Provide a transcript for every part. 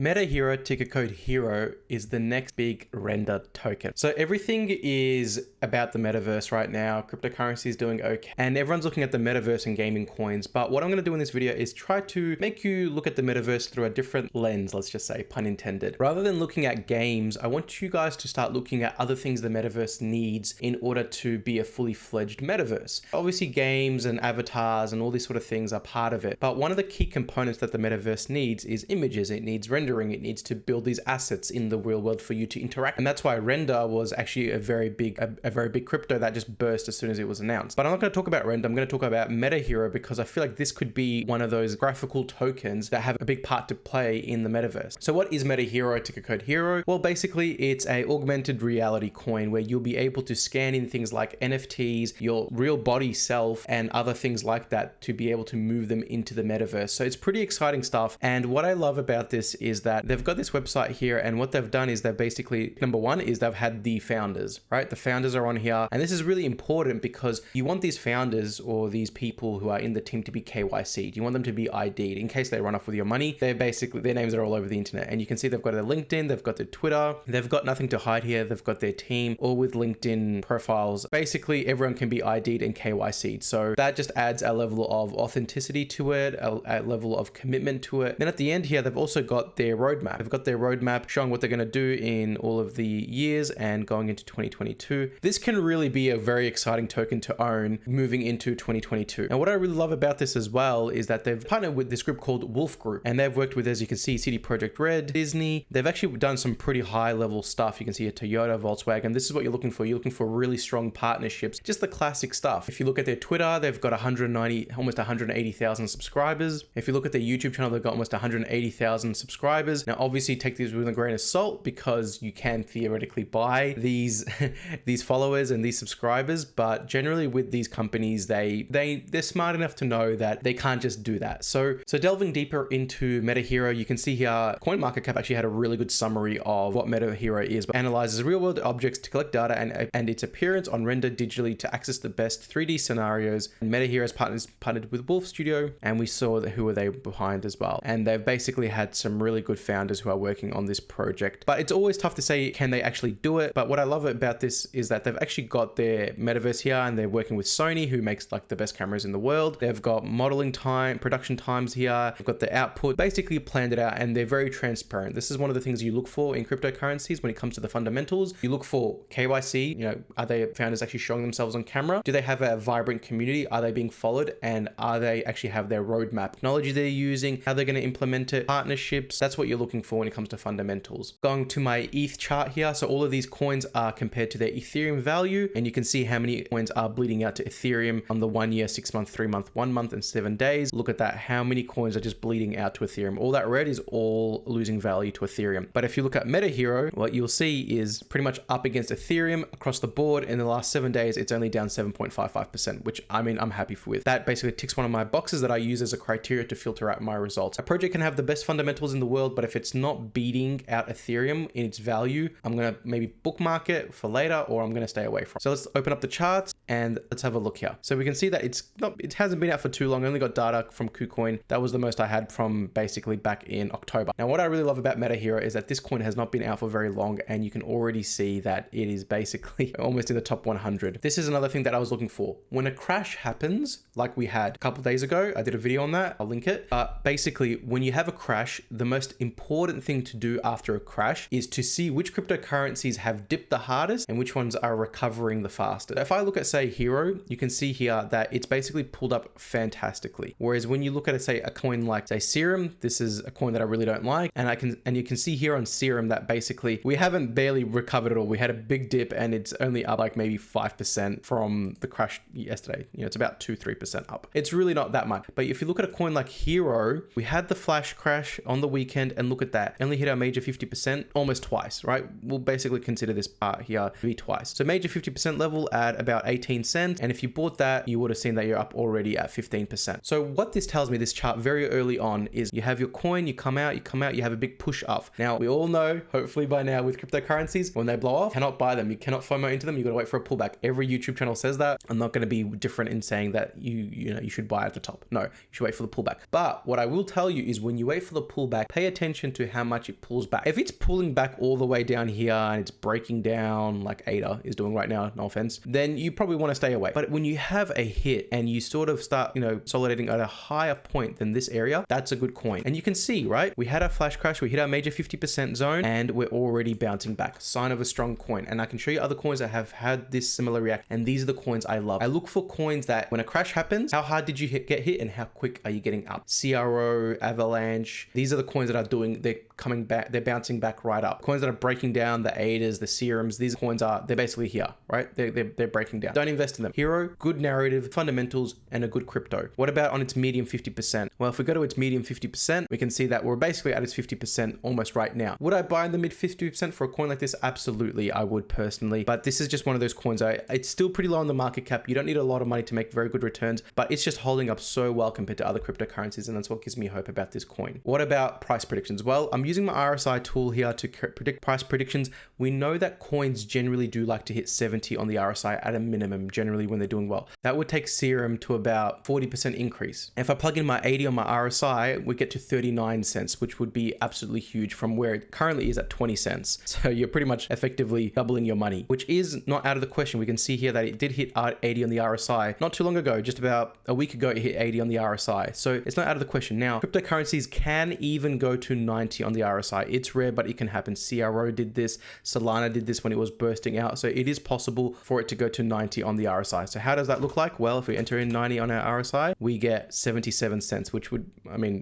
Metahero ticker code HERO is the next big render token. So everything is about the metaverse right now. Cryptocurrency is doing okay. And everyone's looking at the metaverse and gaming coins. But what I'm going to do in this video is try to make you look at the metaverse through a different lens, let's just say, pun intended. Rather than looking at games, I want you guys to start looking at other things the metaverse needs in order to be a fully fledged metaverse. Obviously, games and avatars and all these sort of things are part of it. But one of the key components that the metaverse needs is images. It needs rendering. It needs to build these assets in the real world for you to interact. And that's why render was actually a very big crypto that just burst as soon as it was announced. But I'm not going to talk about render. I'm going to talk about Metahero because I feel like this could be one of those graphical tokens that have a big part to play in the metaverse. So what is Metahero ticker code HERO? Well, basically it's a augmented reality coin where you'll be able to scan in things like NFTs, your real body self, and other things like that to be able to move them into the metaverse. So it's pretty exciting stuff. And what I love about this is that they've got this website here, and what they've done is they've basically, number one is they've had the founders, right? The founders are on here, and this is really important because you want these founders or these people who are in the team to be KYC'd. You want them to be ID'd in case they run off with your money. They're basically, their names are all over the internet, and you can see they've got their LinkedIn, they've got their Twitter, they've got nothing to hide here. They've got their team all with LinkedIn profiles. Basically, everyone can be ID'd and KYC'd. So that just adds a level of authenticity to it, a level of commitment to it. Then at the end here, they've also got their roadmap. They've got their roadmap showing what they're going to do in all of the years and going into 2022. This can really be a very exciting token to own moving into 2022. And what I really love about this as well is that they've partnered with this group called Wolf Group, and they've worked with, as you can see, CD Projekt Red, Disney. They've actually done some pretty high level stuff. You can see a Toyota, Volkswagen. This is what you're looking for. You're looking for really strong partnerships, just the classic stuff. If you look at their Twitter, they've got almost 180,000 subscribers. If you look at their YouTube channel, they've got almost 180,000 subscribers. Now, obviously take these with a grain of salt because you can theoretically buy these these followers and these subscribers, but generally with these companies, they're smart enough to know that they can't just do that. So delving deeper into Metahero, you can see here CoinMarketCap actually had a really good summary of what Metahero is, but analyzes real world objects to collect data and its appearance on render digitally to access the best 3D scenarios. And Metahero has partnered with Wolf Studio, and we saw who are they behind as well. And they've basically had some really good founders who are working on this project. But it's always tough to say, can they actually do it? But what I love about this is that they've actually got their metaverse here, and they're working with Sony, who makes like the best cameras in the world. They've got modeling time, production times here. They've got the output, basically planned it out, and they're very transparent. This is one of the things you look for in cryptocurrencies when it comes to the fundamentals. You look for KYC, are they founders actually showing themselves on camera? Do they have a vibrant community? Are they being followed? And are they actually have their roadmap, technology they're using, how they're going to implement it, partnerships? That's what you're looking for when it comes to fundamentals. Going to my ETH chart here. So all of these coins are compared to their Ethereum value, and you can see how many coins are bleeding out to Ethereum on the 1 year, 6 month, 3 month, 1 month, and 7 days. Look at that. How many coins are just bleeding out to Ethereum? All that red is all losing value to Ethereum. But if you look at Metahero, what you'll see is pretty much up against Ethereum across the board. In the last 7 days, it's only down 7.55%, which I mean, I'm happy with. That basically ticks one of my boxes that I use as a criteria to filter out my results. A project can have the best fundamentals in the world, but if it's not beating out Ethereum in its value, I'm going to maybe bookmark it for later, or I'm going to stay away from it. So let's open up the charts and let's have a look here. So we can see that it hasn't been out for too long. I only got data from KuCoin. That was the most I had from basically back in October. Now, what I really love about Metahero is that this coin has not been out for very long, and you can already see that it is basically almost in the top 100. This is another thing that I was looking for. When a crash happens, like we had a couple days ago, I did a video on that. I'll link it. But basically, when you have a crash, the most important thing to do after a crash is to see which cryptocurrencies have dipped the hardest and which ones are recovering the fastest. If I look at, say, Hero, you can see here that it's basically pulled up fantastically. Whereas when you look at, say, a coin like, say, Serum, this is a coin that I really don't like. And you can see here on Serum that basically we haven't barely recovered at all. We had a big dip, and it's only up like maybe 5% from the crash yesterday. It's about 2-3% up. It's really not that much. But if you look at a coin like Hero, we had the flash crash on the weekend, and look at that. Only hit our major 50% almost twice, right? We'll basically consider this part here to be twice. So major 50% level at about 18 18 cents. And if you bought that, you would have seen that you're up already at 15%. So what this tells me, this chart very early on, is you have your coin, you come out, you have a big push up. Now, we all know, hopefully by now, with cryptocurrencies, when they blow off, cannot buy them. You cannot FOMO into them. You got to wait for a pullback. Every YouTube channel says that. I'm not going to be different in saying that you should buy at the top. No, you should wait for the pullback. But what I will tell you is when you wait for the pullback, pay attention to how much it pulls back. If it's pulling back all the way down here and it's breaking down like ADA is doing right now, no offense, then you probably want to stay away. But when you have a hit and you sort of start, consolidating at a higher point than this area, that's a good coin. And you can see, right? We had our flash crash, we hit our major 50% zone, and we're already bouncing back. Sign of a strong coin. And I can show you other coins that have had this similar react. And these are the coins I love. I look for coins that when a crash happens, how hard did you get hit and how quick are you getting up? CRO, Avalanche, these are the coins that are doing, they're coming back, they're bouncing back right up. Coins that are breaking down, the ADAs, the serums, these coins they're basically here, right? They're breaking down. Don't invest in them. Hero, good narrative, fundamentals, and a good crypto. What about on its medium 50%? Well, if we go to its medium 50%, we can see that we're basically at its 50% almost right now. Would I buy in the mid 50% for a coin like this? Absolutely, I would personally. But this is just one of those coins. It's still pretty low on the market cap. You don't need a lot of money to make very good returns, but it's just holding up so well compared to other cryptocurrencies, and that's what gives me hope about this coin. What about price predictions? Well, I'm using my RSI tool here to predict price predictions. We know that coins generally do like to hit 70 on the RSI at a minimum, generally when they're doing well. That would take Serum to about 40% increase. If I plug in my 80 on my RSI, we get to 39 cents, which would be absolutely huge from where it currently is at 20 cents. So you're pretty much effectively doubling your money, which is not out of the question. We can see here that it did hit 80 on the RSI not too long ago, just about a week ago, it hit 80 on the RSI. So it's not out of the question. Now, cryptocurrencies can even go to 90 on the RSI. It's rare, but it can happen. CRO did this, Solana did this when it was bursting out. So it is possible for it to go to 90 on the RSI. So how does that look like? Well, if we enter in 90 on our RSI, we get 77 cents, which would,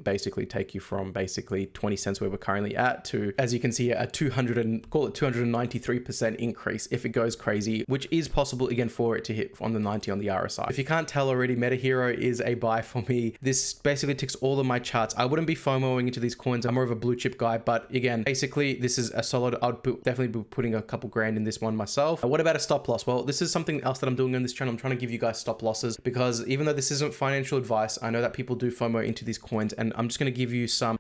basically take you from basically 20 cents where we're currently at to, as you can see, a 293% increase if it goes crazy, which is possible again for it to hit on the 90 on the RSI. If you can't tell already, Metahero is a buy for me. This basically ticks all of my charts. I wouldn't be FOMOing into these coins. I'm more of a blue chip guy, but again, basically this is a solid, I'd definitely be putting a couple grand in this one myself. What about a stop loss? Well, this is something else that I'm doing on this channel. I'm trying to give you guys stop losses because even though this isn't financial advice, I know that people do FOMO into these coins, and I'm just going to give you some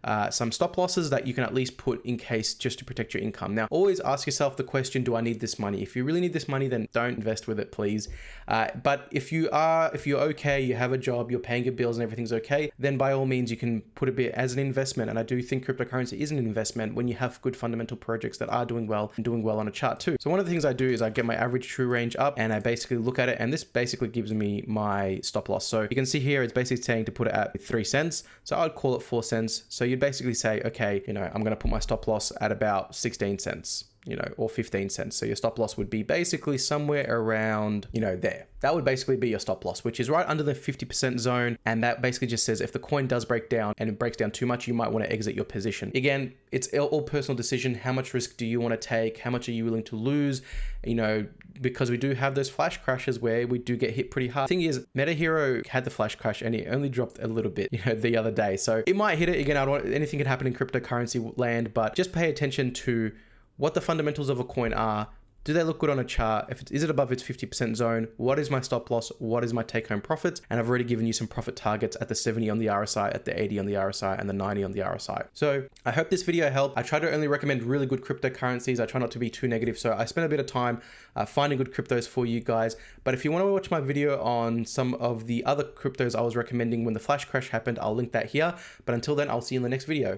stop losses that you can at least put in case, just to protect your income. Now, always ask yourself the question, do I need this money? If you really need this money, then don't invest with it, please. But if you're okay, you have a job, you're paying your bills and everything's okay, then by all means, you can put a bit as an investment. And I do think cryptocurrency is an investment when you have good fundamental projects that are doing well and doing well on a chart too. So one of the things I do is I get my average true range up and I basically look at it, and this basically gives me my stop loss. So you can see here, it's basically saying to put it at 3 cents. So I'd call it 4 cents. So you'd basically say, okay, I'm going to put my stop loss at about 16 cents. Or 15 cents. So your stop loss would be basically somewhere around, there. That would basically be your stop loss, which is right under the 50% zone. And that basically just says if the coin does break down and it breaks down too much, you might want to exit your position. Again, it's all personal decision. How much risk do you want to take? How much are you willing to lose? Because we do have those flash crashes where we do get hit pretty hard. The thing is, Metahero had the flash crash and it only dropped a little bit, the other day. So it might hit it again. Anything can happen in cryptocurrency land, but just pay attention to what the fundamentals of a coin are. Do they look good on a chart? Is it above its 50% zone? What is my stop loss? What is my take home profits? And I've already given you some profit targets at the 70 on the RSI, at the 80 on the RSI, and the 90 on the RSI. So I hope this video helped. I try to only recommend really good cryptocurrencies. I try not to be too negative. So I spent a bit of time finding good cryptos for you guys. But if you want to watch my video on some of the other cryptos I was recommending when the flash crash happened, I'll link that here. But until then, I'll see you in the next video.